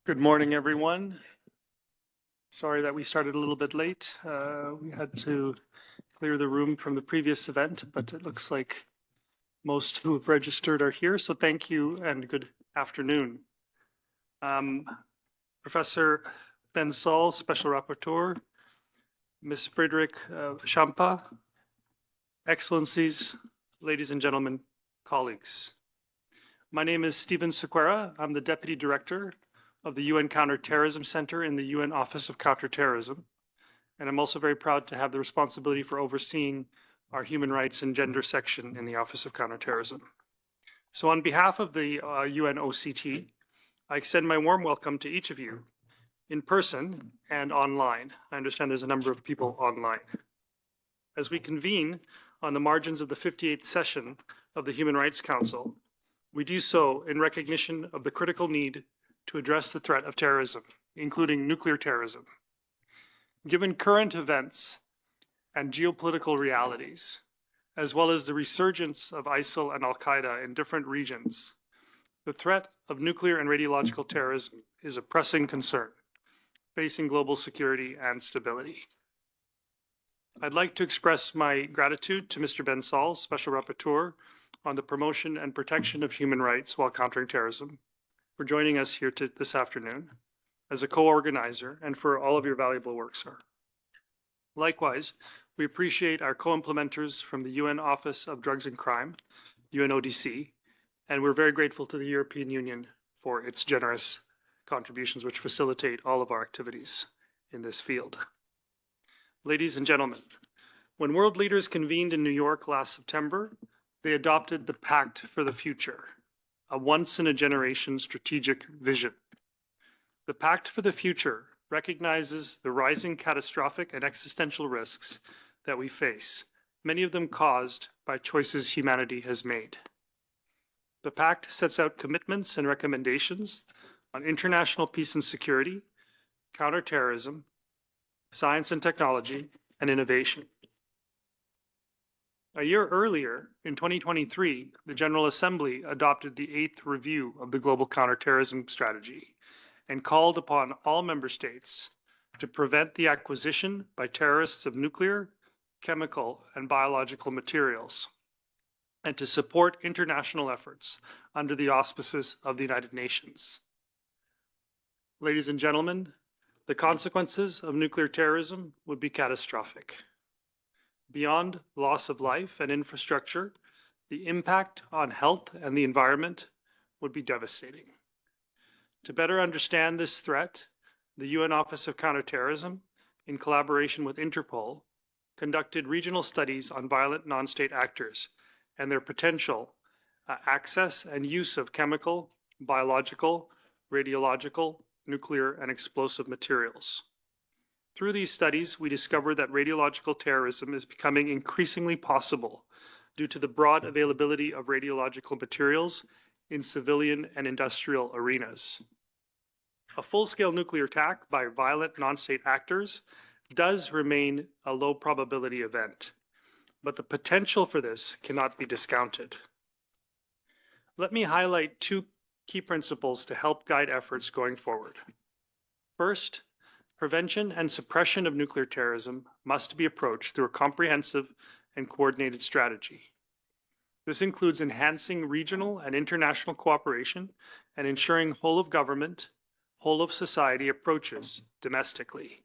Good morning, everyone. Sorry that we started a little bit late. We had to clear the room from the previous event, but it looks like most who have registered are here, so thank you and good afternoon. Professor Ben Saul, Special Rapporteur, Ms. Frederick Champa, Excellencies, ladies and gentlemen, colleagues. My name is Stephen Sequeira. I'm the Deputy Director of the UN Counter-Terrorism Center in the UN Office of Counter-Terrorism. And I'm also very proud to have the responsibility for overseeing our human rights and gender section in the Office of Counterterrorism. So on behalf of the UNOCT, I extend my warm welcome to each of you in person and online. I understand there's a number of people online. As we convene on the margins of the 58th session of the Human Rights Council, we do so in recognition of the critical need to address the threat of terrorism, including nuclear terrorism. Given current events and geopolitical realities, as well as the resurgence of ISIL and Al-Qaeda in different regions, the threat of nuclear and radiological terrorism is a pressing concern facing global security and stability. I'd like to express my gratitude to Mr. Ben Saul, Special Rapporteur on the promotion and protection of human rights while countering terrorism, for joining us here this afternoon as a co-organizer and for all of your valuable work, sir. Likewise, we appreciate our co-implementers from the UN Office of Drugs and Crime, UNODC, and we're very grateful to the European Union for its generous contributions which facilitate all of our activities in this field. Ladies and gentlemen, when world leaders convened in New York last September, they adopted the Pact for the Future, a once-in-a-generation strategic vision. The Pact for the Future recognizes the rising catastrophic and existential risks that we face, many of them caused by choices humanity has made. The Pact sets out commitments and recommendations on international peace and security, counterterrorism, science and technology, and innovation. A year earlier, in 2023, the General Assembly adopted the 8th review of the Global Counterterrorism Strategy and called upon all member states to prevent the acquisition by terrorists of nuclear, chemical, and biological materials, and to support international efforts under the auspices of the United Nations. Ladies and gentlemen, the consequences of nuclear terrorism would be catastrophic. Beyond loss of life and infrastructure, the impact on health and the environment would be devastating. To better understand this threat, the UN Office of Counterterrorism, in collaboration with Interpol, conducted regional studies on violent non-state actors and their potential access and use of chemical, biological, radiological, nuclear, and explosive materials. Through these studies, we discovered that radiological terrorism is becoming increasingly possible due to the broad availability of radiological materials in civilian and industrial arenas. A full-scale nuclear attack by violent non-state actors does remain a low probability event, but the potential for this cannot be discounted. Let me highlight two key principles to help guide efforts going forward. First, prevention and suppression of nuclear terrorism must be approached through a comprehensive and coordinated strategy. This includes enhancing regional and international cooperation and ensuring whole-of-government, whole-of-society approaches domestically.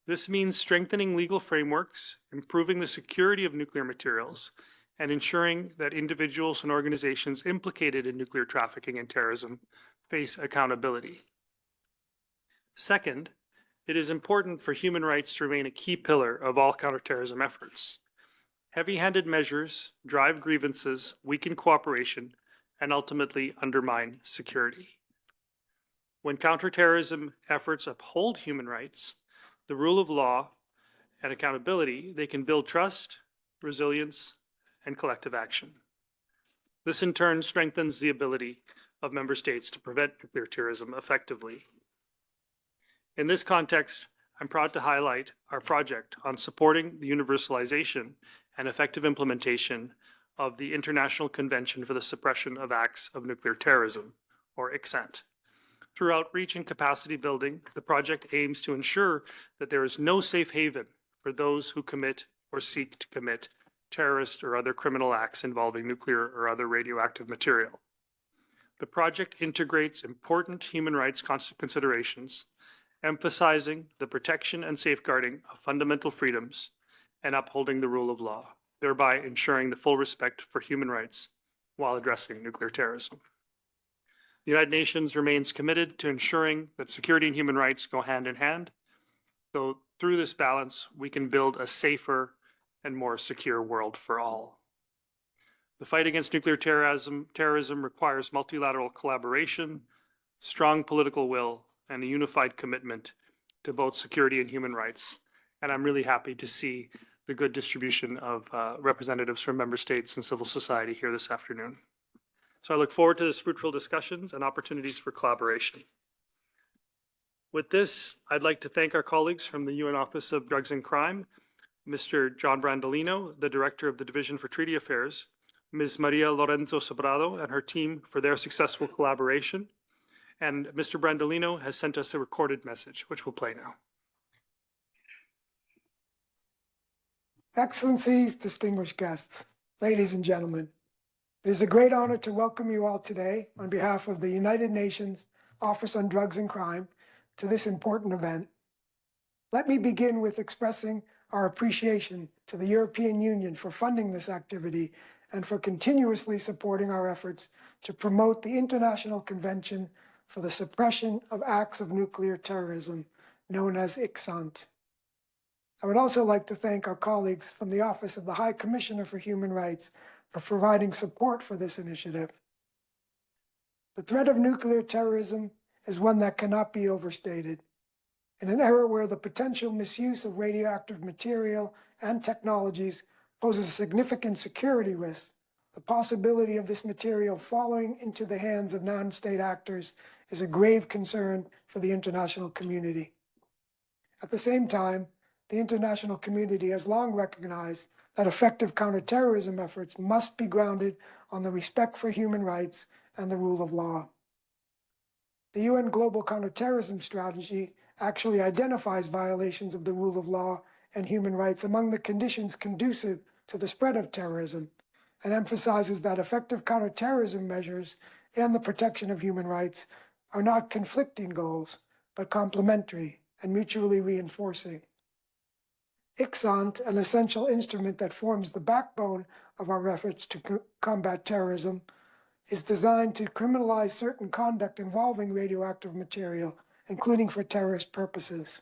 This means strengthening legal frameworks, improving the security of nuclear materials, and ensuring that individuals and organizations implicated in nuclear trafficking and terrorism face accountability. Second, it is important for human rights to remain a key pillar of all counterterrorism efforts. Heavy-handed measures drive grievances, weaken cooperation, and ultimately undermine security. When counterterrorism efforts uphold human rights, the rule of law, and accountability, they can build trust, resilience, and collective action. This in turn strengthens the ability of member states to prevent nuclear terrorism effectively. In this context, I'm proud to highlight our project on supporting the universalization and effective implementation of the International Convention for the Suppression of Acts of Nuclear Terrorism, or ICSANT, Through outreach and capacity building, the project aims to ensure that there is no safe haven for those who commit or seek to commit terrorist or other criminal acts involving nuclear or other radioactive material. The project integrates important human rights considerations, emphasizing the protection and safeguarding of fundamental freedoms and upholding the rule of law, thereby ensuring the full respect for human rights while addressing nuclear terrorism. The United Nations remains committed to ensuring that security and human rights go hand in hand, so through this balance, we can build a safer and more secure world for all. The fight against nuclear terrorism requires multilateral collaboration, strong political will, and a unified commitment to both security and human rights. And I'm really happy to see the good distribution of representatives from member states and civil society here this afternoon. So I look forward to this fruitful discussions and opportunities for collaboration. With this, I'd like to thank our colleagues from the UN Office of Drugs and Crime, Mr. John Brandolino, the Director of the Division for Treaty Affairs, Ms. Maria Lorenzo Sobrado and her team for their successful collaboration. And Mr. Brandolino has sent us a recorded message, which we'll play now. Excellencies, distinguished guests, ladies and gentlemen, it is a great honor to welcome you all today on behalf of the United Nations Office on Drugs and Crime to this important event. Let me begin with expressing our appreciation to the European Union for funding this activity and for continuously supporting our efforts to promote the International Convention for the Suppression of Acts of Nuclear Terrorism, known as ICSANT. I would also like to thank our colleagues from the Office of the High Commissioner for Human Rights for providing support for this initiative. The threat of nuclear terrorism is one that cannot be overstated. In an era where the potential misuse of radioactive material and technologies poses a significant security risk, the possibility of this material falling into the hands of non-state actors is a grave concern for the international community. At the same time, the international community has long recognized that effective counterterrorism efforts must be grounded on the respect for human rights and the rule of law. The UN Global Counterterrorism Strategy actually identifies violations of the rule of law and human rights among the conditions conducive to the spread of terrorism, and emphasizes that effective counterterrorism measures and the protection of human rights are not conflicting goals, but complementary and mutually reinforcing. ICSANT, an essential instrument that forms the backbone of our efforts to combat terrorism, is designed to criminalize certain conduct involving radioactive material, including for terrorist purposes.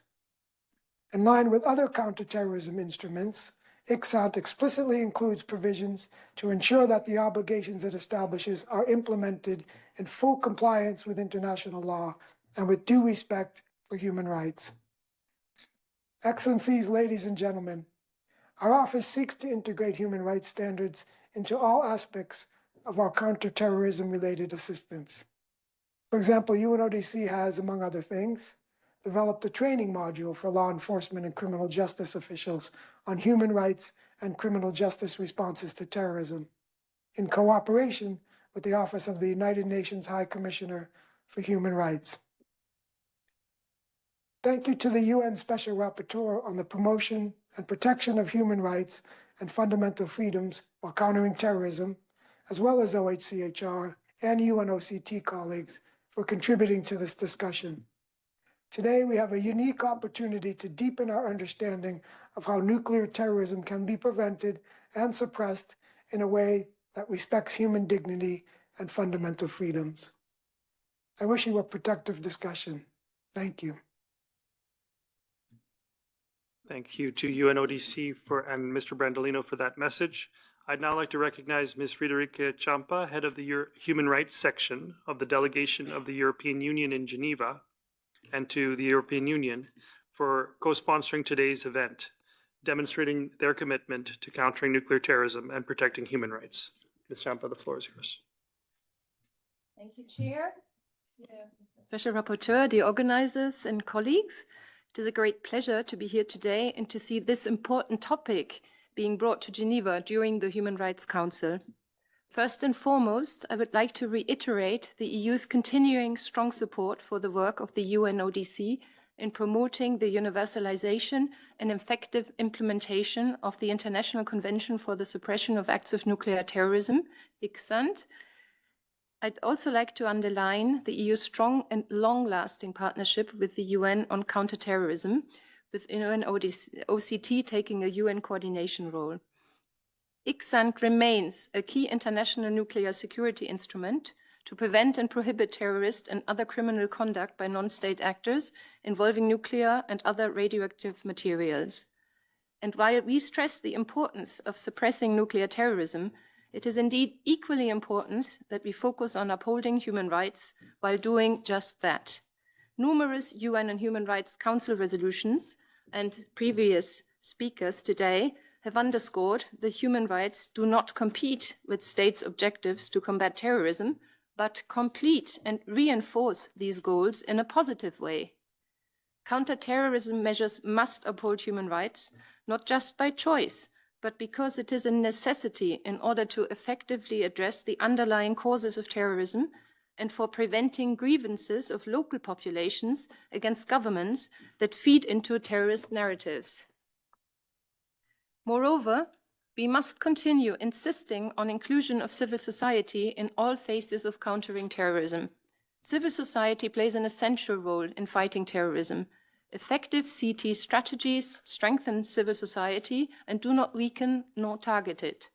In line with other counterterrorism instruments, ICSANT explicitly includes provisions to ensure that the obligations it establishes are implemented in full compliance with international law and with due respect for human rights. Excellencies, ladies and gentlemen, our office seeks to integrate human rights standards into all aspects of our counterterrorism-related assistance. For example, UNODC has, among other things, developed a training module for law enforcement and criminal justice officials on human rights and criminal justice responses to terrorism, in cooperation with the Office of the United Nations High Commissioner for Human Rights. Thank you to the UN Special Rapporteur on the promotion and protection of human rights and fundamental freedoms while countering terrorism, as well as OHCHR and UNOCT colleagues for contributing to this discussion. Today, we have a unique opportunity to deepen our understanding of how nuclear terrorism can be prevented and suppressed in a way that respects human dignity and fundamental freedoms. I wish you a productive discussion. Thank you. Thank you to UNODC and Mr. Brandolino for that message. I'd now like to recognize Ms. Friederike Champa, head of the Human Rights Section of the Delegation of the European Union in Geneva, and to the European Union for co-sponsoring today's event, demonstrating their commitment to countering nuclear terrorism and protecting human rights. Ms. Champa, the floor is yours. Thank you, Chair. Special Rapporteur, the organizers and colleagues. It is a great pleasure to be here today and to see this important topic being brought to Geneva during the Human Rights Council. First and foremost, I would like to reiterate the EU's continuing strong support for the work of the UNODC in promoting the universalization and effective implementation of the International Convention for the Suppression of Acts of Nuclear Terrorism, ICSANT. I'd also like to underline the EU's strong and long-lasting partnership with the UN on counter-terrorism, with UNOCT taking a UN coordination role. ICSANT remains a key international nuclear security instrument to prevent and prohibit terrorist and other criminal conduct by non-state actors involving nuclear and other radioactive materials. And while we stress the importance of suppressing nuclear terrorism, it is indeed equally important that we focus on upholding human rights while doing just that. Numerous UN and Human Rights Council resolutions and previous speakers today have underscored that human rights do not compete with states' objectives to combat terrorism, but complete and reinforce these goals in a positive way. Counter-terrorism measures must uphold human rights, not just by choice, but because it is a necessity in order to effectively address the underlying causes of terrorism and for preventing grievances of local populations against governments that feed into terrorist narratives. Moreover, we must continue insisting on inclusion of civil society in all phases of countering terrorism. Civil society plays an essential role in fighting terrorism. Effective CT strategies strengthen civil society and do not weaken nor target it.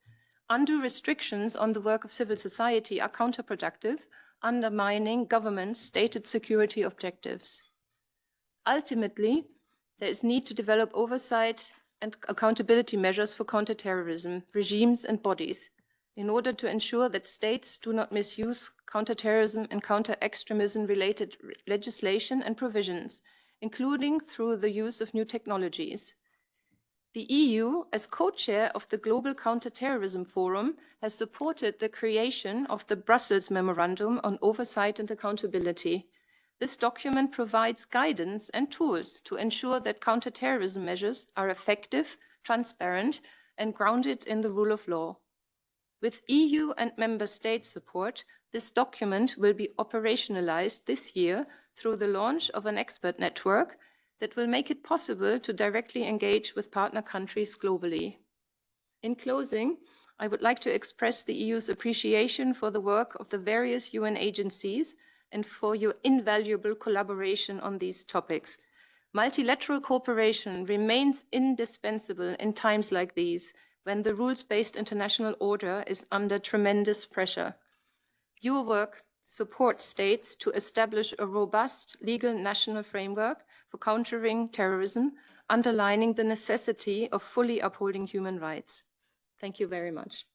Undue restrictions on the work of civil society are counterproductive, undermining governments' stated security objectives. Ultimately, there is need to develop oversight and accountability measures for counterterrorism regimes and bodies in order to ensure that states do not misuse counterterrorism and counter-extremism related legislation and provisions, including through the use of new technologies. The EU, as co-chair of the Global Counter-Terrorism Forum, has supported the creation of the Brussels Memorandum on Oversight and Accountability. This document provides guidance and tools to ensure that counter-terrorism measures are effective, transparent, and grounded in the rule of law. With EU and member state support, this document will be operationalized this year through the launch of an expert network that will make it possible to directly engage with partner countries globally. In closing, I would like to express the EU's appreciation for the work of the various UN agencies and for your invaluable collaboration on these topics. Multilateral cooperation remains indispensable in times like these, when the rules-based international order is under tremendous pressure. Your work supports states to establish a robust legal national framework for countering terrorism, underlining the necessity of fully upholding human rights. Thank you very much.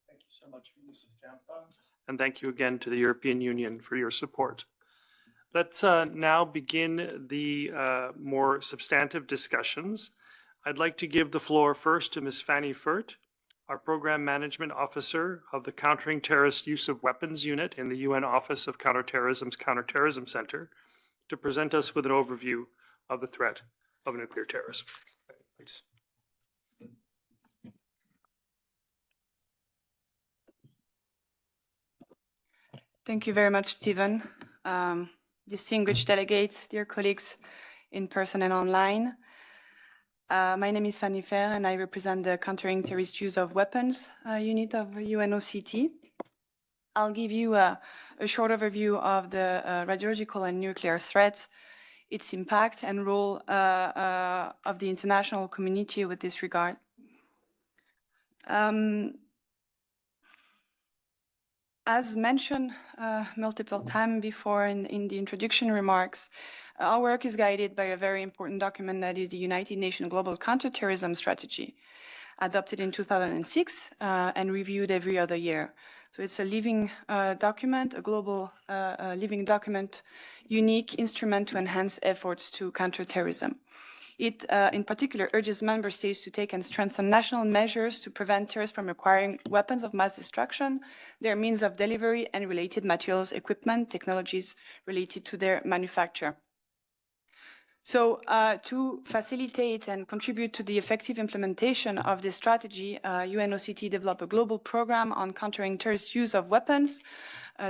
Thank you so much, Mrs. Jampa. And thank you again to the European Union for your support. Let's now begin the more substantive discussions. I'd like to give the floor first to Ms. Fanny Furt, our Program Management Officer of the Countering Terrorist Use of Weapons Unit in the UN Office of Counterterrorism's Counterterrorism Center, to present us with an overview of the threat of nuclear terrorism. Please. Thank you very much, Stephen. Distinguished delegates, dear colleagues in person and online. My name is Fanny Fer and I represent the Countering Terrorist Use of Weapons unit of UNOCT. I'll give you a short overview of the radiological and nuclear threats, its impact and role of the international community with this regard. As mentioned multiple times before in the introduction remarks, our work is guided by a very important document that is the United Nations Global Counterterrorism Strategy, adopted in 2006 and reviewed every other year. So it's a living document, a global living document, unique instrument to enhance efforts to counter terrorism. It, in particular, urges member states to take and strengthen national measures to prevent terrorists from acquiring weapons of mass destruction, their means of delivery, and related materials, equipment, technologies related to their manufacture. So to facilitate and contribute to the effective implementation of this strategy, UNOCT developed a global program on countering terrorist use of weapons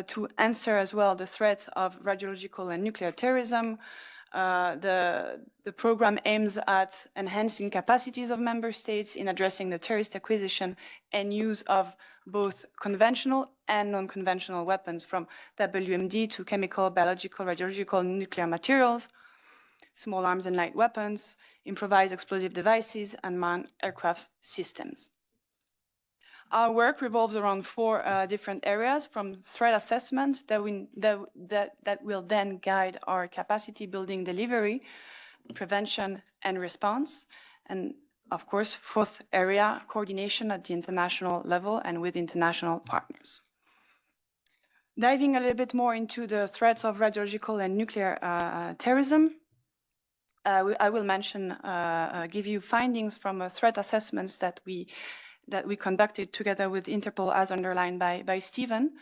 to answer as well the threat of radiological and nuclear terrorism. The program aims at enhancing capacities of member states in addressing the terrorist acquisition and use of both conventional and non-conventional weapons, from WMD to chemical, biological, radiological, nuclear materials, small arms and light weapons, improvised explosive devices, and manned aircraft systems. Our work revolves around 4 different areas, from threat assessment that will then guide our capacity building delivery, prevention and response, and of course, 4th area, coordination at the international level and with international partners. Diving a little bit more into the threats of radiological and nuclear terrorism, I will mention, give you findings from threat assessments that we conducted together with Interpol, as underlined by Stephen.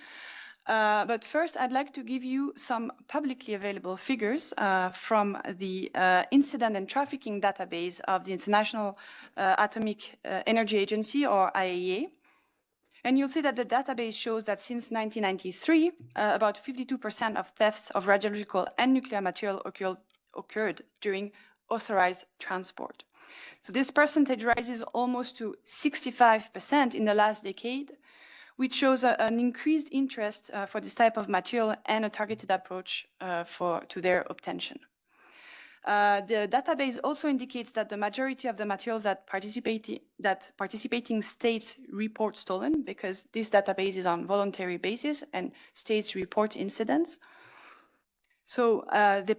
But first, I'd like to give you some publicly available figures from the Incident and Trafficking Database of the International Atomic Energy Agency, or IAEA. And you'll see that the database shows that since 1993, about 52% of thefts of radiological and nuclear material occurred during authorized transport. So this percentage rises almost to 65% in the last decade, which shows an increased interest for this type of material and a targeted approach to their obtention. The database also indicates that the majority of the materials that participating states report stolen, because this database is on voluntary basis and states report incidents. So the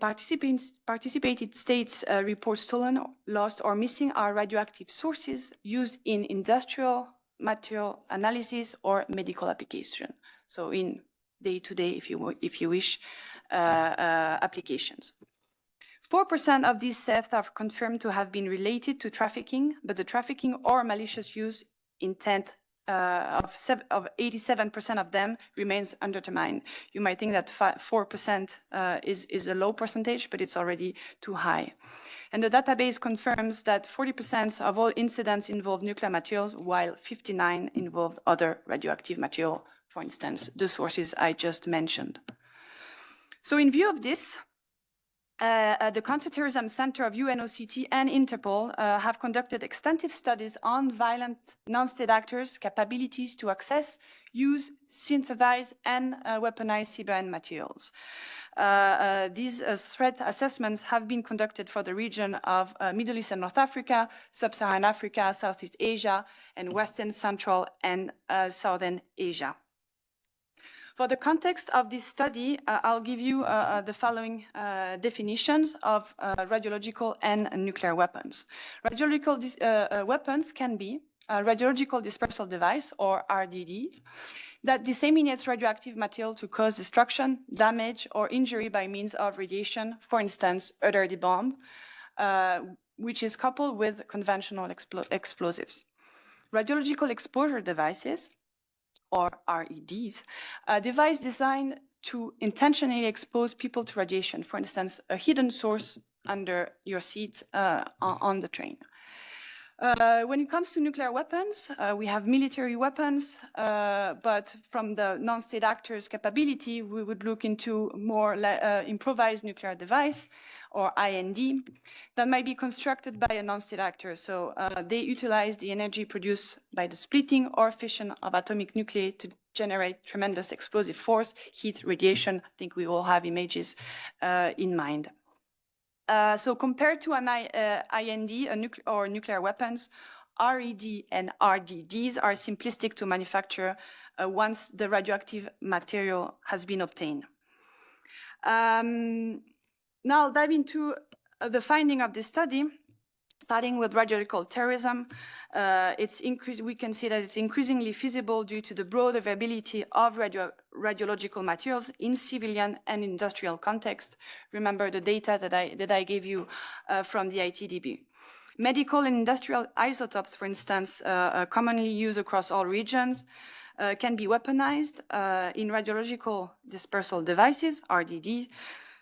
participated states report stolen, lost, or missing are radioactive sources used in industrial material analysis or medical application. So in day-to-day, if you wish, applications. 4% of these thefts are confirmed to have been related to trafficking, but the trafficking or malicious use intent of 87% of them remains undetermined. You might think that 4% is a low percentage, but it's already too high. And the database confirms that 40% of all incidents involve nuclear materials, while 59% involved other radioactive material, for instance, the sources I just mentioned. So in view of this, the Counterterrorism Center of UNOCT and Interpol have conducted extensive studies on violent non-state actors' capabilities to access, use, synthesize, and weaponize cyber materials. These threat assessments have been conducted for the region of Middle East and North Africa, Sub-Saharan Africa, Southeast Asia, and Western, Central, and Southern Asia. For the context of this study, I'll give you the following definitions of radiological and nuclear weapons. Radiological weapons can be a radiological dispersal device, or RDD, that disseminates radioactive material to cause destruction, damage, or injury by means of radiation, for instance, a dirty bomb, which is coupled with conventional explosives. Radiological exposure devices, or REDs, a device designed to intentionally expose people to radiation, for instance, a hidden source under your seat on the train. When it comes to nuclear weapons, we have military weapons, but from the non-state actors' capability, we would look into more improvised nuclear device, or IND, that might be constructed by a non-state actor. So they utilize the energy produced by the splitting or fission of atomic nuclei to generate tremendous explosive force, heat, radiation. I think we all have images in mind. So compared to an IND or nuclear weapons, RED and RDDs are simplistic to manufacture once the radioactive material has been obtained. Now I'll dive into the finding of this study, starting with radiological terrorism. We can see that it's increasingly feasible due to the broad availability of radiological materials in civilian and industrial context. Remember the data that I gave you from the ITDB. Medical and industrial isotopes, for instance, commonly used across all regions, can be weaponized in radiological dispersal devices, RDDs.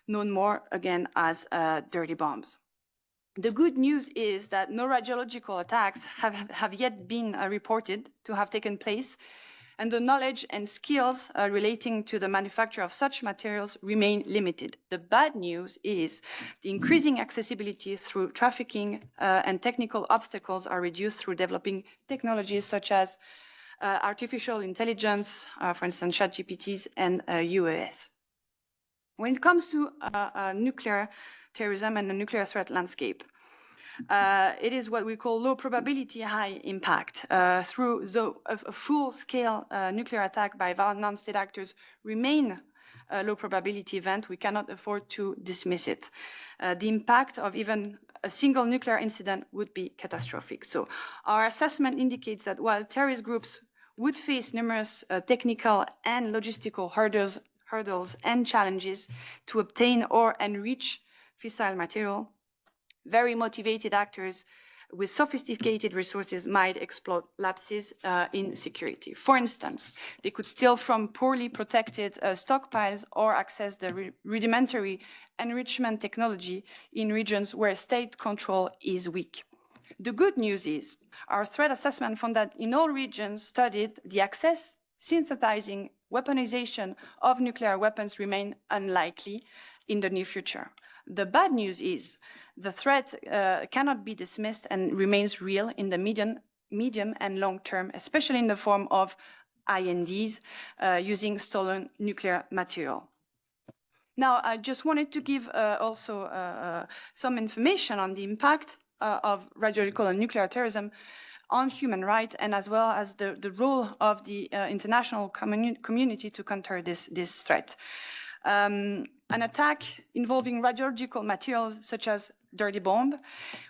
known more again as dirty bombs. The good news is that no radiological attacks have yet been reported to have taken place, and the knowledge and skills relating to the manufacture of such materials remain limited. The bad news is the increasing accessibility through trafficking and technical obstacles are reduced through developing technologies such as artificial intelligence, for instance, ChatGPTs and UAS. When it comes to nuclear terrorism and the nuclear threat landscape, it is what we call low probability, high impact. Through a full-scale nuclear attack by non-state actors remain a low probability event, we cannot afford to dismiss it. The impact of even a single nuclear incident would be catastrophic. So our assessment indicates that while terrorist groups would face numerous technical and logistical hurdles and challenges to obtain or enrich fissile material, very motivated actors with sophisticated resources might exploit lapses in security. For instance, they could steal from poorly protected stockpiles or access the rudimentary enrichment technology in regions where state control is weak. The good news is our threat assessment found that in all regions studied, the access, synthesizing, weaponization of nuclear weapons remain unlikely in the near future. The bad news is the threat cannot be dismissed and remains real in the medium and long term, especially in the form of INDs using stolen nuclear material. Now, I just wanted to give also some information on the impact of radiological and nuclear terrorism on human rights, and as well as the role of the international community to counter this threat. An attack involving radiological materials such as dirty bomb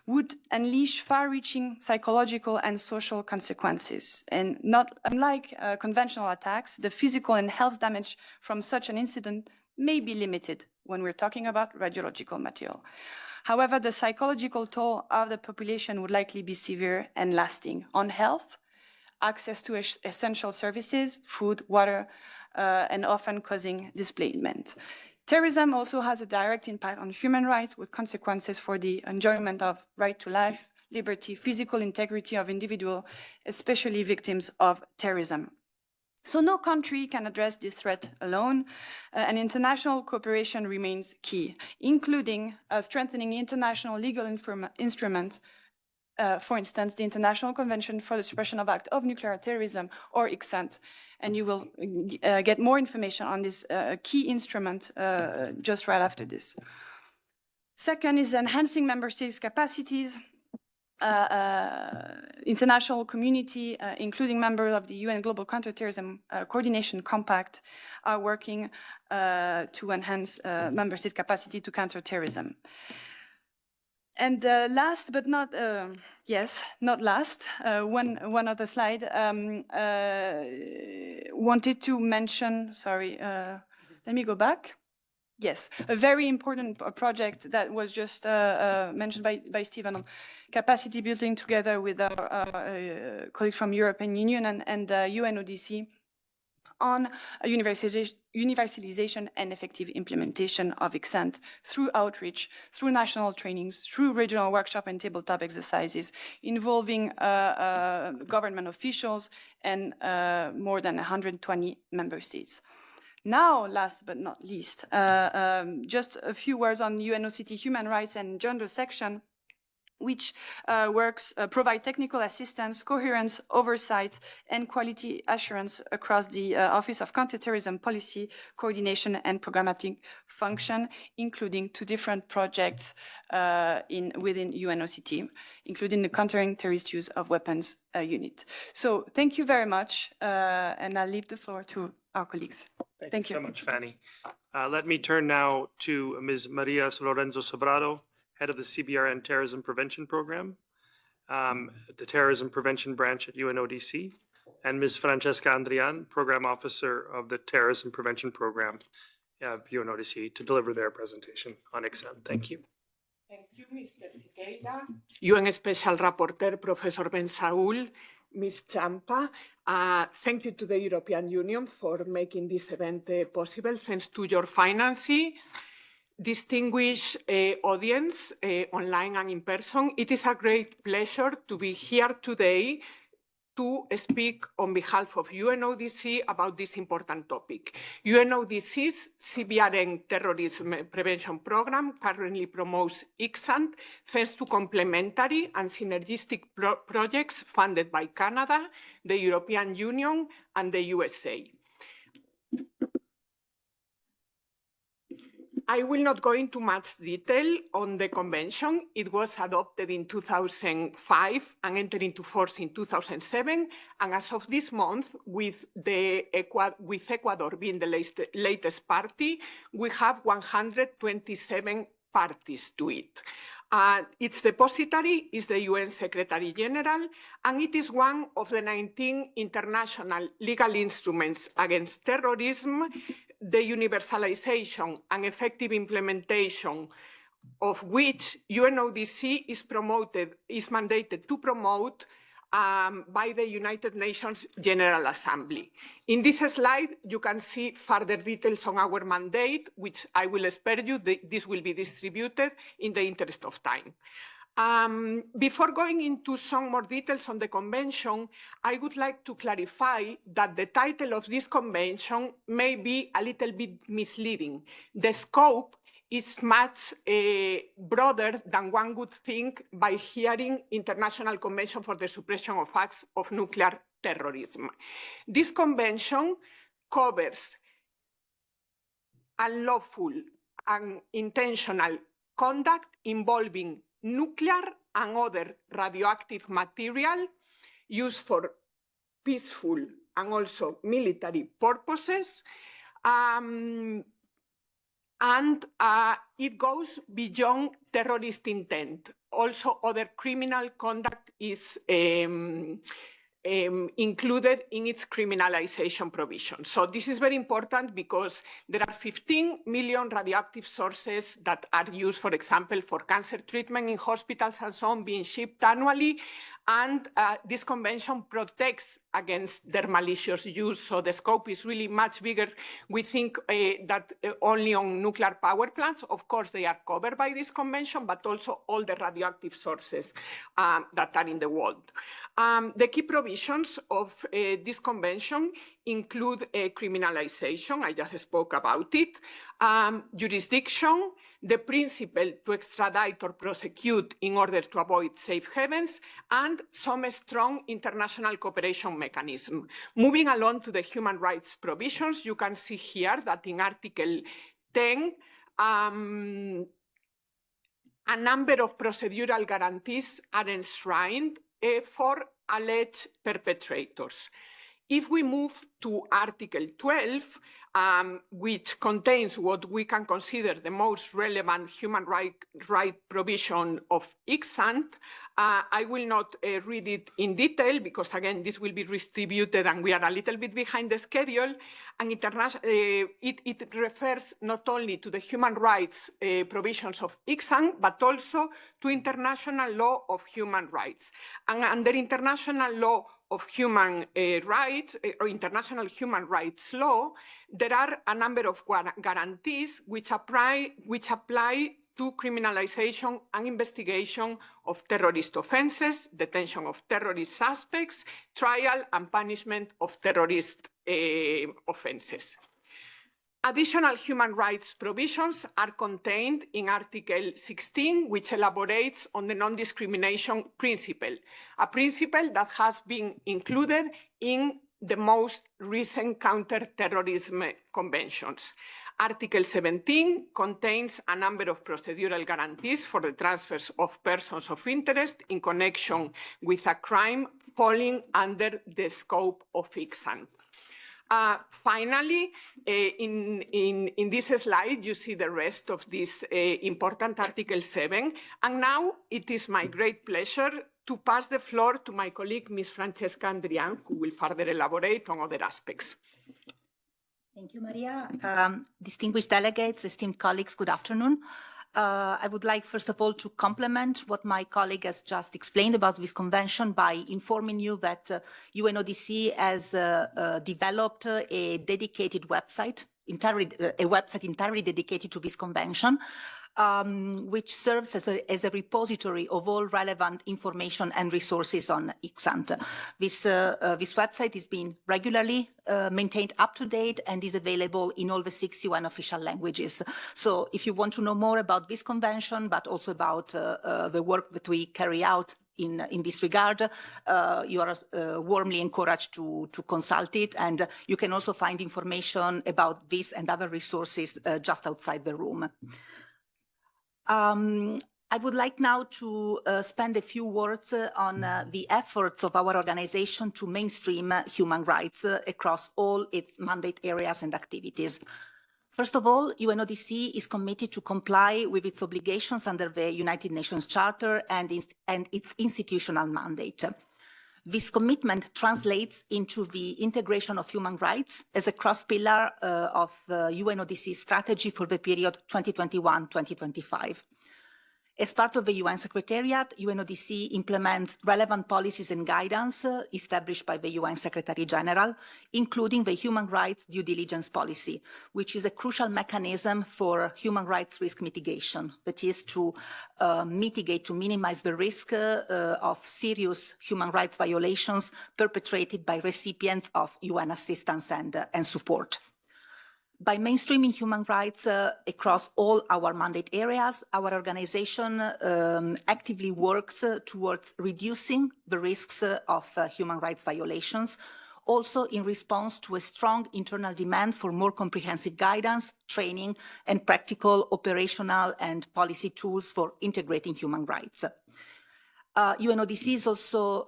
would unleash far-reaching psychological and social consequences. And unlike conventional attacks, the physical and health damage from such an incident may be limited when we're talking about radiological material. However, the psychological toll of the population would likely be severe and lasting on health, access to essential services, food, water, and often causing displacement. Terrorism also has a direct impact on human rights with consequences for the enjoyment of right to life, liberty, physical integrity of individuals, especially victims of terrorism. So no country can address this threat alone, and international cooperation remains key, including strengthening international legal instruments, for instance, the International Convention for the Suppression of Nuclear Terrorism, or ICSANT. And you will get more information on this key instrument just right after this. Second is enhancing member states' capacities. International community, including members of the UN Global Counterterrorism Coordination Compact, are working to enhance member states' capacity to counter terrorism. And last but not, not last, one other slide, wanted to mention, sorry, let me go back. Yes, a very important project that was just mentioned by Stephen on capacity building together with our colleagues from European Union and UNODC on universalization and effective implementation of ICSANT through outreach, through national trainings, through regional workshop and tabletop exercises involving government officials and more than 120 member states. Now, last but not least, just a few words on UNOCT human rights and gender section, which provide technical assistance, coherence, oversight, and quality assurance across the Office of Counterterrorism Policy, Coordination, and Programmatic Function, including 2 different projects within UNOCT, including the Countering Terrorist Use of Weapons unit. So thank you very much, and I'll leave the floor to our colleagues. Thank you so much, Fanny. Let me turn now to Ms. Maria Lorenzo Sobrado, head of the CBRN Terrorism Prevention Program, the Terrorism Prevention Branch at UNODC, and Ms. Francesca Andrian, Program Officer of the Terrorism Prevention Program of UNODC, to deliver their presentation on ICSANT. Thank you. Thank you, Mr. Siqueira, UN Special Rapporteur, Professor Ben Saul, Ms. Champa. Thank you to the European Union for making this event possible, thanks to your financing. distinguished audience, online and in person, it is a great pleasure to be here today to speak on behalf of UNODC about this important topic. UNODC's CBRN Terrorism Prevention Program currently promotes ICSANT thanks to complementary and synergistic projects funded by Canada, the European Union, and the USA. I will not go into much detail on the convention. It was adopted in 2005 and entered into force in 2007. And as of this month, with Ecuador being the latest party, we have 127 parties to it. Its depository is the UN Secretary General, and it is one of the 19 international legal instruments against terrorism, the universalization and effective implementation of which UNODC is mandated to promote by the United Nations General Assembly. In this slide, you can see further details on our mandate, which I will spare you. This will be distributed in the interest of time. Before going into some more details on the convention, I would like to clarify that the title of this convention may be a little bit misleading. The scope is much broader than one would think by hearing International Convention for the Suppression of Acts of Nuclear Terrorism. This convention covers unlawful and intentional conduct involving nuclear and other radioactive material used for peaceful and also military purposes. And it goes beyond terrorist intent. Also, other criminal conduct is included in its criminalization provision. So this is very important because there are 15 million radioactive sources that are used, for example, for cancer treatment in hospitals and so on, being shipped annually. And this convention protects against their malicious use. So the scope is really much bigger. We think that only on nuclear power plants, of course, they are covered by this convention, but also all the radioactive sources that are in the world. The key provisions of this convention include criminalization, I just spoke about it, jurisdiction, the principle to extradite or prosecute in order to avoid safe havens, and some strong international cooperation mechanism. Moving along to the human rights provisions, you can see here that in Article 10, a number of procedural guarantees are enshrined for alleged perpetrators. If we move to Article 12, which contains what we can consider the most relevant human right provision of ICSANT, I will not read it in detail because, again, this will be distributed and we are a little bit behind the schedule. And it refers not only to the human rights provisions of ICSANT, but also to international law of human rights. And under international law of human rights, or international human rights law, there are a number of guarantees which apply to criminalization and investigation of terrorist offenses, detention of terrorist suspects, trial and punishment of terrorist offenses. Additional human rights provisions are contained in Article 16, which elaborates on the non-discrimination principle, a principle that has been included in the most recent counter-terrorism conventions. Article 17 contains a number of procedural guarantees for the transfers of persons of interest in connection with a crime falling under the scope of ICSANT. Finally, in this slide, you see the rest of this important Article 7. And now it is my great pleasure to pass the floor to my colleague, Ms. Francesca Andrian, who will further elaborate on other aspects. Thank you, Maria. Distinguished delegates, esteemed colleagues, good afternoon. I would like, first of all, to complement what my colleague has just explained about this convention by informing you that UNODC has developed a dedicated website a website entirely dedicated to this convention, which serves as a repository of all relevant information and resources on ICSANT. This website is being regularly maintained up to date and is available in all the 6 UN official languages. So if you want to know more about this convention, but also about the work that we carry out in this regard, you are warmly encouraged to consult it, and you can also find information about this and other resources just outside the room. I would like now to spend a few words on the efforts of our organization to mainstream human rights across all its mandate areas and activities. First of all, UNODC is committed to comply with its obligations under the United Nations Charter and its institutional mandate. This commitment translates into the integration of human rights as a cross-pillar of UNODC's strategy for the period 2021-2025. As part of the UN Secretariat, UNODC implements relevant policies and guidance established by the UN Secretary General, including the Human Rights Due Diligence Policy, which is a crucial mechanism for human rights risk mitigation, that is to mitigate, to minimize the risk of serious human rights violations perpetrated by recipients of UN assistance and support. By mainstreaming human rights across all our mandate areas, our organization actively works towards reducing the risks of human rights violations, also in response to a strong internal demand for more comprehensive guidance, training, and practical operational and policy tools for integrating human rights. UNODC is also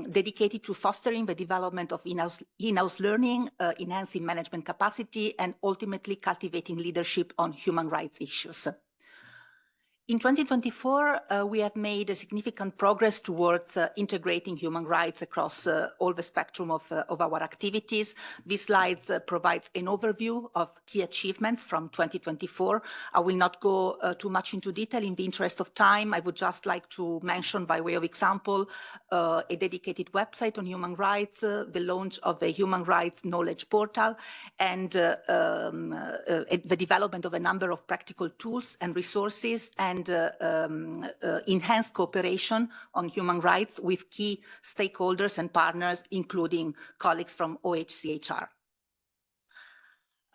dedicated to fostering the development of in-house learning, enhancing management capacity, and ultimately cultivating leadership on human rights issues. In 2024, we have made a significant progress towards integrating human rights across all the spectrum of our activities. This slide provides an overview of key achievements from 2024. I will not go too much into detail in the interest of time. I would just like to mention, by way of example, a dedicated website on human rights, the launch of the Human Rights Knowledge Portal, and the development of a number of practical tools and resources, and enhanced cooperation on human rights with key stakeholders and partners, including colleagues from OHCHR.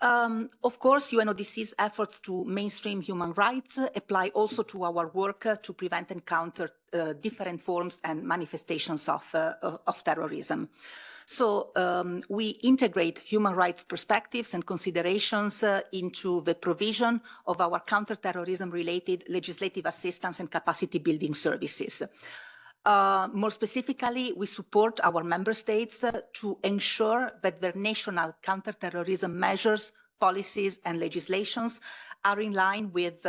Of course, UNODC's efforts to mainstream human rights apply also to our work to prevent and counter different forms and manifestations of terrorism. So we integrate human rights perspectives and considerations into the provision of our counter-terrorism related legislative assistance and capacity building services. More specifically, we support our member states to ensure that their national counter-terrorism measures, policies, and legislations are in line with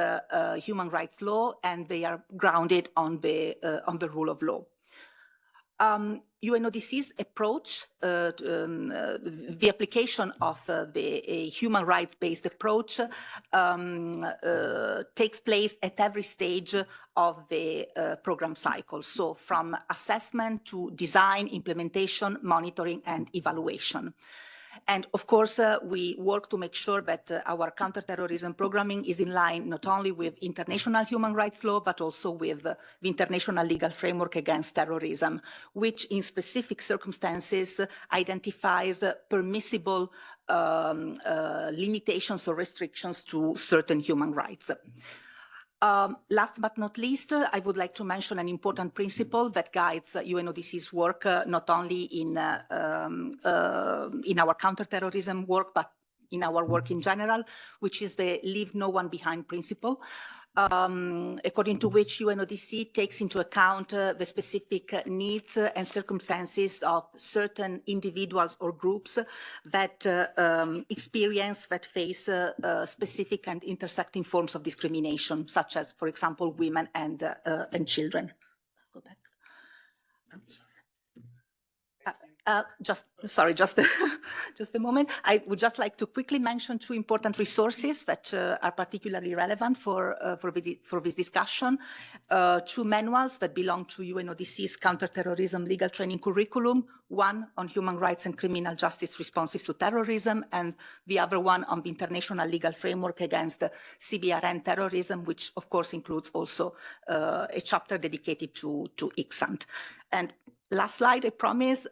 human rights law, and they are grounded on the rule of law. UNODC's approach, the application of the human rights-based approach takes place at every stage of the program cycle. So from assessment to design, implementation, monitoring, and evaluation. And of course, we work to make sure that our counterterrorism programming is in line not only with international human rights law, but also with the international legal framework against terrorism, which in specific circumstances identifies permissible limitations or restrictions to certain human rights. Last but not least, I would like to mention an important principle that guides UNODC's work, not only in our counterterrorism work, but in our work in general, which is the leave no one behind principle, according to which UNODC takes into account the specific needs and circumstances of certain individuals or groups that face specific and intersecting forms of discrimination, such as, for example, women and children. Go back. Just a moment. I would just like to quickly mention two important resources that are particularly relevant for this discussion. Two manuals that belong to UNODC's counter-terrorism legal training curriculum, one on human rights and criminal justice responses to terrorism, and the other one on the international legal framework against CBRN terrorism, which of course includes also a chapter dedicated to ICSANT. And last slide, I promise,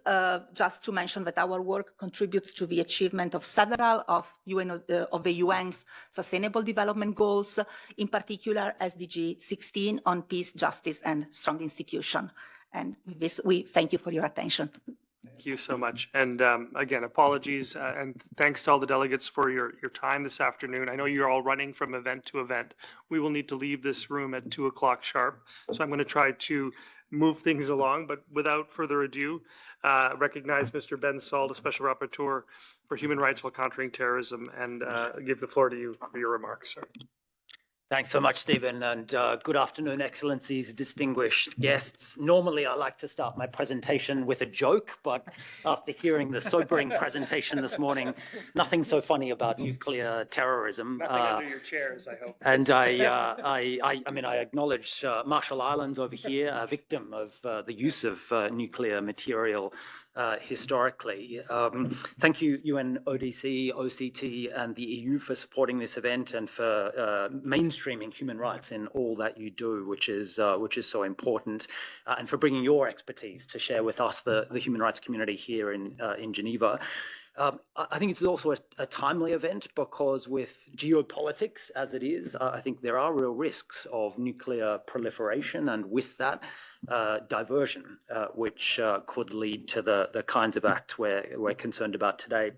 just to mention that our work contributes to the achievement of several of the UN's Sustainable Development Goals, in particular SDG 16 on peace, justice, and strong institution. And with this, we thank you for your attention. Thank you so much. And again, apologies and thanks to all the delegates for your time this afternoon. I know you're all running from event to event. We will need to leave this room at 2 o'clock sharp. So I'm going to try to move things along, but without further ado, recognize Mr. Ben Saul, the Special Rapporteur for Human Rights while Countering Terrorism, and give the floor to you for your remarks, sir. Thanks so much, Stephen, and good afternoon, Excellencies, distinguished guests. Normally, I like to start my presentation with a joke, but after hearing the sobering presentation this morning, nothing so funny about nuclear terrorism. Nothing under your chairs, I hope. And I mean, I acknowledge Marshall Islands over here, a victim of the use of nuclear material historically. Thank you, UNODC, OCT, and the EU for supporting this event and for mainstreaming human rights in all that you do, which is so important, and for bringing your expertise to share with us, the human rights community here in Geneva. I think it's also a timely event because with geopolitics as it is, I think there are real risks of nuclear proliferation and with that diversion, which could lead to the kinds of acts we're concerned about today.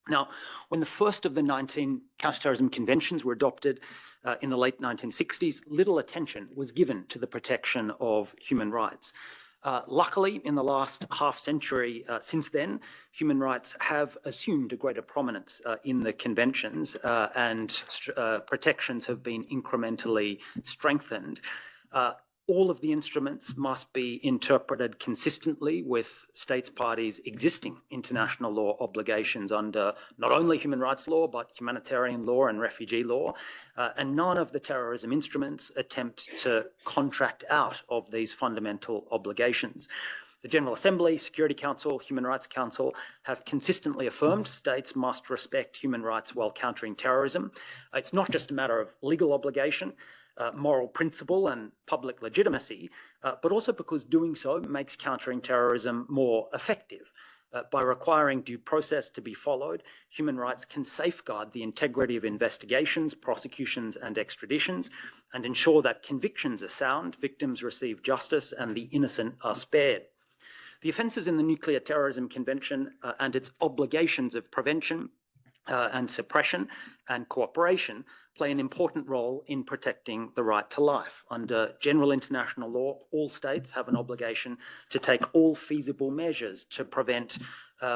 Now, when the first of the 19 counterterrorism conventions were adopted in the late 1960s, little attention was given to the protection of human rights. Luckily, in the last half century since then, human rights have assumed a greater prominence in the conventions and protections have been incrementally strengthened. All of the instruments must be interpreted consistently with states parties' existing international law obligations under not only human rights law, but humanitarian law and refugee law. And none of the terrorism instruments attempt to contract out of these fundamental obligations. The General Assembly, Security Council, Human Rights Council have consistently affirmed states must respect human rights while countering terrorism. It's not just a matter of legal obligation, moral principle and public legitimacy, but also because doing so makes countering terrorism more effective. By requiring due process to be followed, human rights can safeguard the integrity of investigations, prosecutions, and extraditions, and ensure that convictions are sound, victims receive justice, and the innocent are spared. The offences in the Nuclear Terrorism Convention and its obligations of prevention and suppression and cooperation play an important role in protecting the right to life. Under general international law, all states have an obligation to take all feasible measures to prevent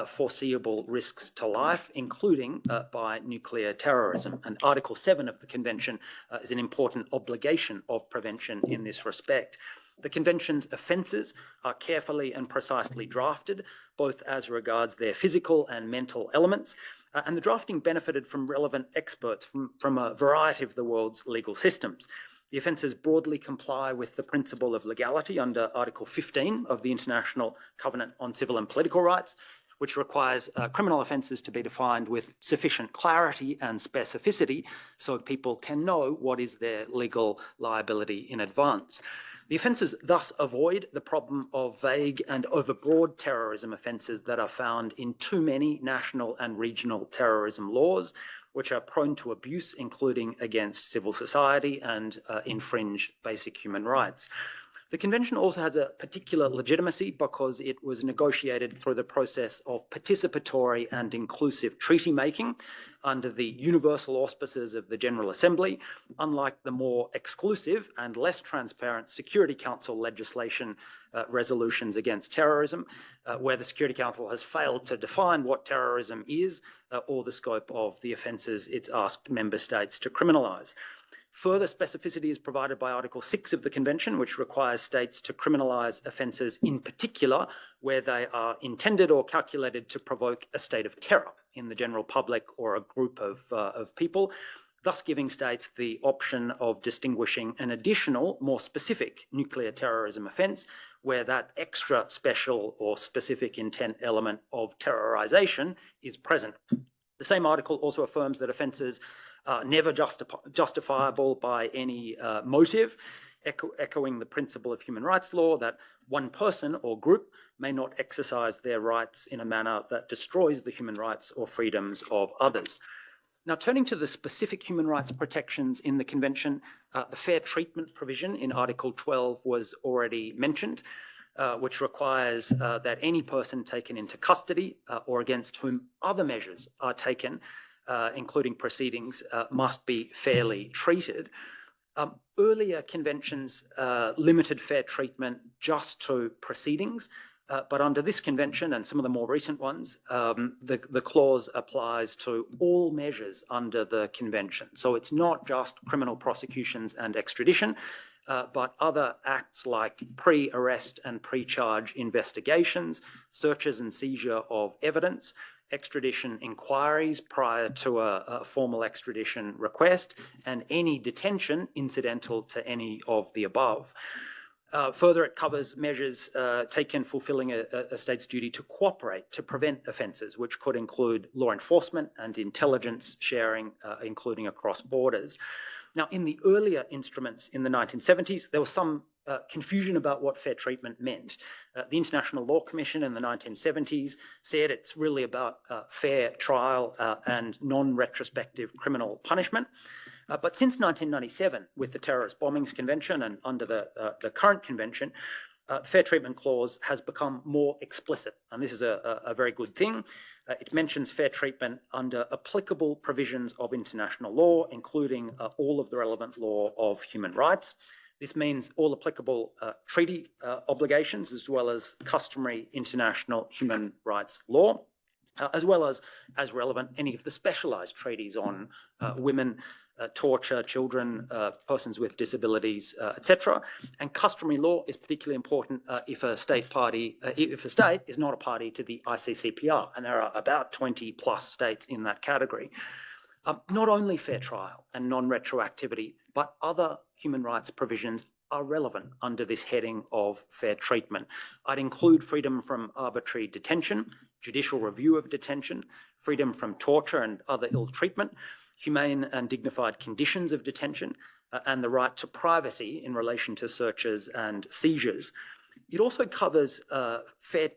foreseeable risks to life, including by nuclear terrorism. And Article 7 of the Convention is an important obligation of prevention in this respect. The Convention's offences are carefully and precisely drafted, both as regards their physical and mental elements, and the drafting benefited from relevant experts from a variety of the world's legal systems. The offences broadly comply with the principle of legality under Article 15 of the International Covenant on Civil and Political Rights, which requires criminal offences to be defined with sufficient clarity and specificity so people can know what is their legal liability in advance. The offences thus avoid the problem of vague and overbroad terrorism offences that are found in too many national and regional terrorism laws, which are prone to abuse, including against civil society and infringe basic human rights. The Convention also has a particular legitimacy because it was negotiated through the process of participatory and inclusive treaty making under the universal auspices of the General Assembly, unlike the more exclusive and less transparent Security Council legislation resolutions against terrorism, where the Security Council has failed to define what terrorism is or the scope of the offences it's asked member states to criminalise. Further specificity is provided by Article 6 of the Convention, which requires states to criminalise offences in particular where they are intended or calculated to provoke a state of terror in the general public or a group of people, thus giving states the option of distinguishing an additional, more specific nuclear terrorism offence where that extra special or specific intent element of terrorisation is present. The same article also affirms that offences are never justifiable by any motive, echoing the principle of human rights law that one person or group may not exercise their rights in a manner that destroys the human rights or freedoms of others. Now, turning to the specific human rights protections in the Convention, the fair treatment provision in Article 12 was already mentioned, which requires that any person taken into custody or against whom other measures are taken, including proceedings, must be fairly treated. Earlier conventions limited fair treatment just to proceedings, but under this convention and some of the more recent ones, the clause applies to all measures under the convention. So it's not just criminal prosecutions and extradition, but other acts like pre-arrest and pre-charge investigations, searches and seizure of evidence, extradition inquiries prior to a formal extradition request, and any detention incidental to any of the above. Further, it covers measures taken fulfilling a state's duty to cooperate to prevent offences, which could include law enforcement and intelligence sharing, including across borders. Now, in the earlier instruments in the 1970s, there was some confusion about what fair treatment meant. The International Law Commission in the 1970s said it's really about fair trial and non-retrospective criminal punishment. But since 1997, with the Terrorist Bombings Convention and under the current convention, the Fair Treatment Clause has become more explicit, and this is a very good thing. It mentions fair treatment under applicable provisions of international law, including all of the relevant law of human rights. This means all applicable treaty obligations, as well as customary international human rights law, as well as relevant, any of the specialised treaties on women, torture, children, persons with disabilities, etc. And customary law is particularly important if a state is not a party to the ICCPR, and there are about 20 plus states in that category. Not only fair trial and non-retroactivity, but other human rights provisions are relevant under this heading of fair treatment. I'd include freedom from arbitrary detention, judicial review of detention, freedom from torture and other ill treatment, humane and dignified conditions of detention, and the right to privacy in relation to searches and seizures. It also covers fair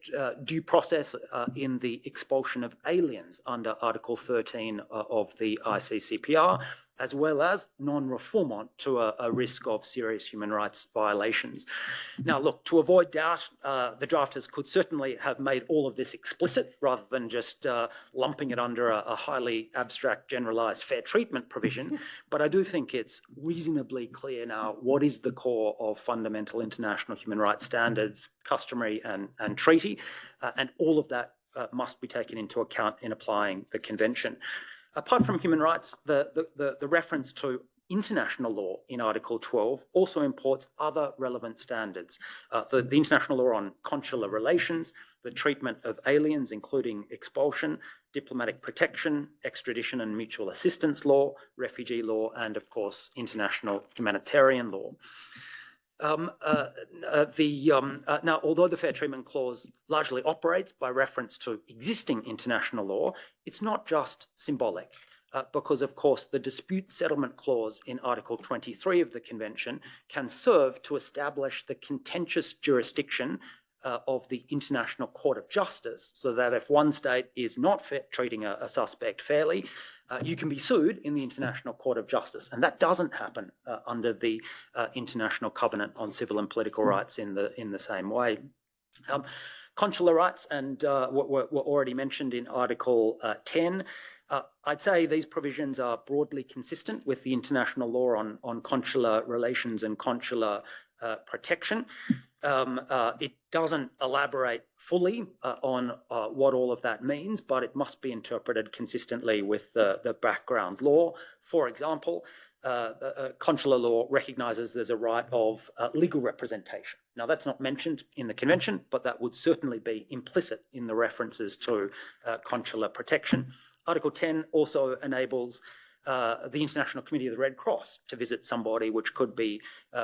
due process in the expulsion of aliens under Article 13 of the ICCPR, as well as non-refoulement to a risk of serious human rights violations. Now, look, to avoid doubt, the drafters could certainly have made all of this explicit rather than just lumping it under a highly abstract, generalised fair treatment provision. But I do think it's reasonably clear now what is the core of fundamental international human rights standards, customary and treaty, and all of that must be taken into account in applying the convention. Apart from human rights, the reference to international law in Article 12 also imports other relevant standards. The international law on consular relations, the treatment of aliens, including expulsion, diplomatic protection, extradition and mutual assistance law, refugee law, and of course, international humanitarian law. Now, although the Fair Treatment Clause largely operates by reference to existing international law, it's not just symbolic, because, of course, the Dispute Settlement Clause in Article 23 of the Convention can serve to establish the contentious jurisdiction of the International Court of Justice, so that if one state is not treating a suspect fairly, you can be sued in the International Court of Justice. And that doesn't happen under the International Covenant on Civil and Political Rights in the same way. Consular rights and were already mentioned in Article 10. I'd say these provisions are broadly consistent with the international law on consular relations and consular protection. It doesn't elaborate fully on what all of that means, but it must be interpreted consistently with the background law. For example, consular law recognises there's a right of legal representation. Now, that's not mentioned in the convention, but that would certainly be implicit in the references to consular protection. Article 10 also enables the International Committee of the Red Cross to visit somebody, which could be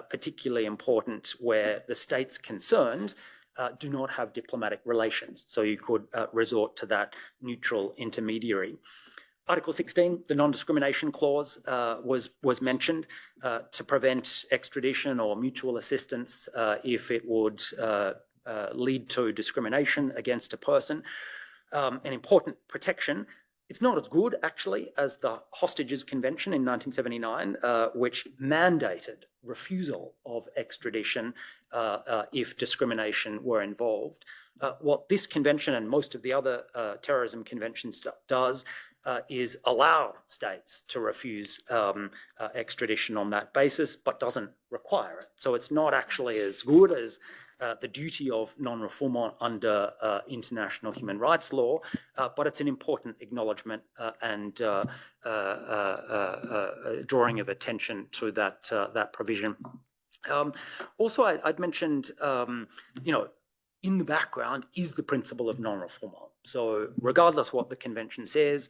particularly important where the states concerned do not have diplomatic relations. So you could resort to that neutral intermediary. Article 16, the non-discrimination clause was mentioned to prevent extradition or mutual assistance if it would lead to discrimination against a person. An important protection. It's not as good, actually, as the Hostages Convention in 1979, which mandated refusal of extradition if discrimination were involved. What this convention and most of the other terrorism conventions does is allow states to refuse extradition on that basis, but doesn't require it. So it's not actually as good as the duty of non-refoulement under international human rights law, but it's an important acknowledgement and drawing of attention to that provision. Also, I'd mentioned, in the background is the principle of non-refoulement. So regardless what the convention says,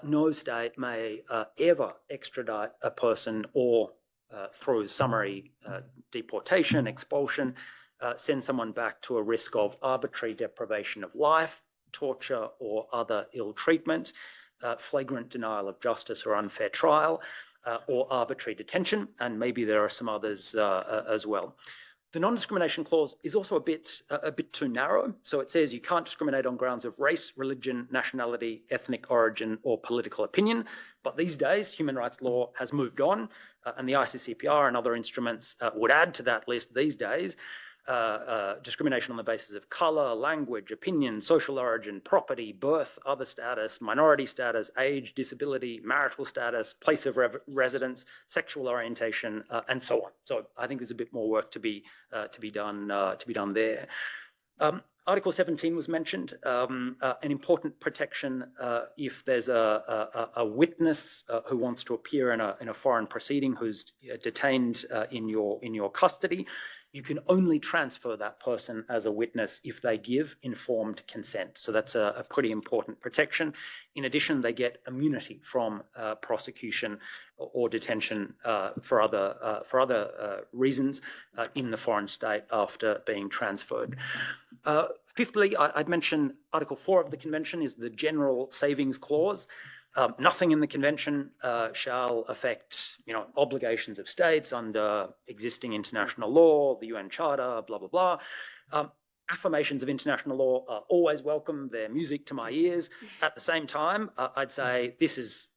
no state may ever extradite a person or through summary deportation, expulsion, send someone back to a risk of arbitrary deprivation of life, torture or other ill treatment, flagrant denial of justice or unfair trial, or arbitrary detention, and maybe there are some others as well. The non-discrimination clause is also a bit too narrow. So it says you can't discriminate on grounds of race, religion, nationality, ethnic origin, or political opinion. But these days, human rights law has moved on, and the ICCPR and other instruments would add to that list these days discrimination on the basis of colour, language, opinion, social origin, property, birth, other status, minority status, age, disability, marital status, place of residence, sexual orientation, and so on. So I think there's a bit more work to be done there. Article 17 was mentioned, an important protection if there's a witness who wants to appear in a foreign proceeding who's detained in your custody. You can only transfer that person as a witness if they give informed consent. So that's a pretty important protection. In addition, they get immunity from prosecution or detention for other reasons in the foreign state after being transferred. Fifthly, I'd mention Article 4 of the Convention is the General Savings Clause. Nothing in the convention shall affect, obligations of states under existing international law, the UN Charter, blah, blah, blah. Affirmations of international law are always welcome. They're music to my ears. At the same time, I'd say this is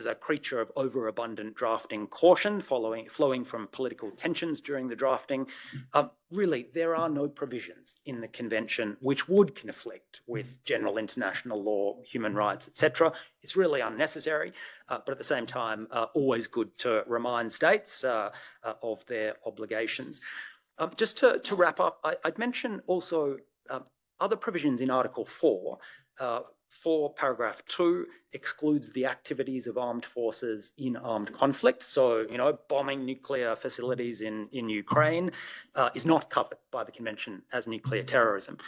a creature of overabundant drafting caution flowing from political tensions during the drafting. Really, there are no provisions in the convention which would conflict with general international law, human rights, etc. It's really unnecessary, but at the same time, always good to remind states of their obligations. Just to wrap up, I'd mention also other provisions in Article 4. 4 paragraph 2 excludes the activities of armed forces in armed conflict. So, bombing nuclear facilities in Ukraine is not covered by the convention as nuclear terrorism.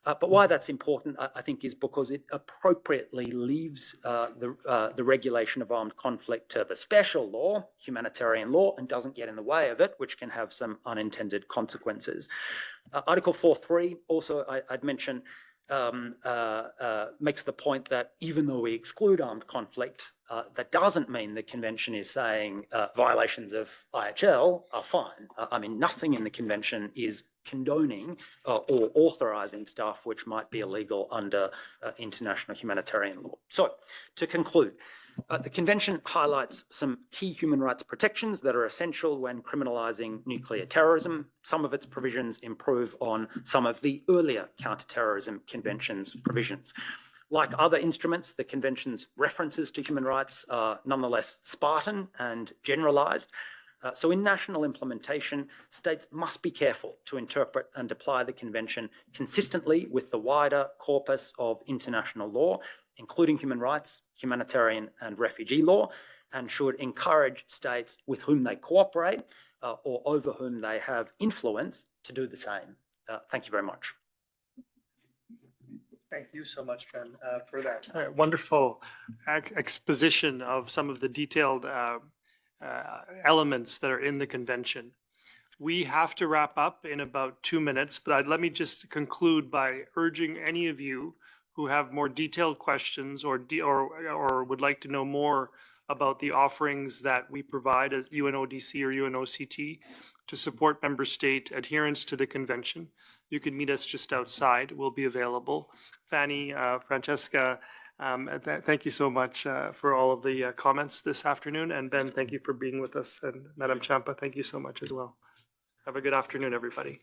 But why that's important, I think, is because it appropriately leaves the regulation of armed conflict to the special law, humanitarian law, and doesn't get in the way of it, which can have some unintended consequences. Article 4.3 also, I'd mention, makes the point that even though we exclude armed conflict, that doesn't mean the convention is saying violations of IHL are fine. Nothing in the convention is condoning or authorizing stuff which might be illegal under international humanitarian law. So, to conclude, the convention highlights some key human rights protections that are essential when criminalizing nuclear terrorism. Some of its provisions improve on some of the earlier counter-terrorism convention's provisions. Like other instruments, the convention's references to human rights are nonetheless Spartan and generalized. So in national implementation, states must be careful to interpret and apply the Convention consistently with the wider corpus of international law, including human rights, humanitarian and refugee law, and should encourage states with whom they cooperate or over whom they have influence to do the same. Thank you very much. Thank you so much, Ben, for that. Wonderful exposition of some of the detailed elements that are in the convention. We have to wrap up in about 2 minutes, but let me just conclude by urging any of you who have more detailed questions or would like to know more about the offerings that we provide as UNODC or UNOCT to support member state adherence to the convention. You can meet us just outside. We'll be available. Fanny, Francesca, thank you so much for all of the comments this afternoon. And Ben, thank you for being with us. And Madam Champa, thank you so much as well. Have a good afternoon, everybody.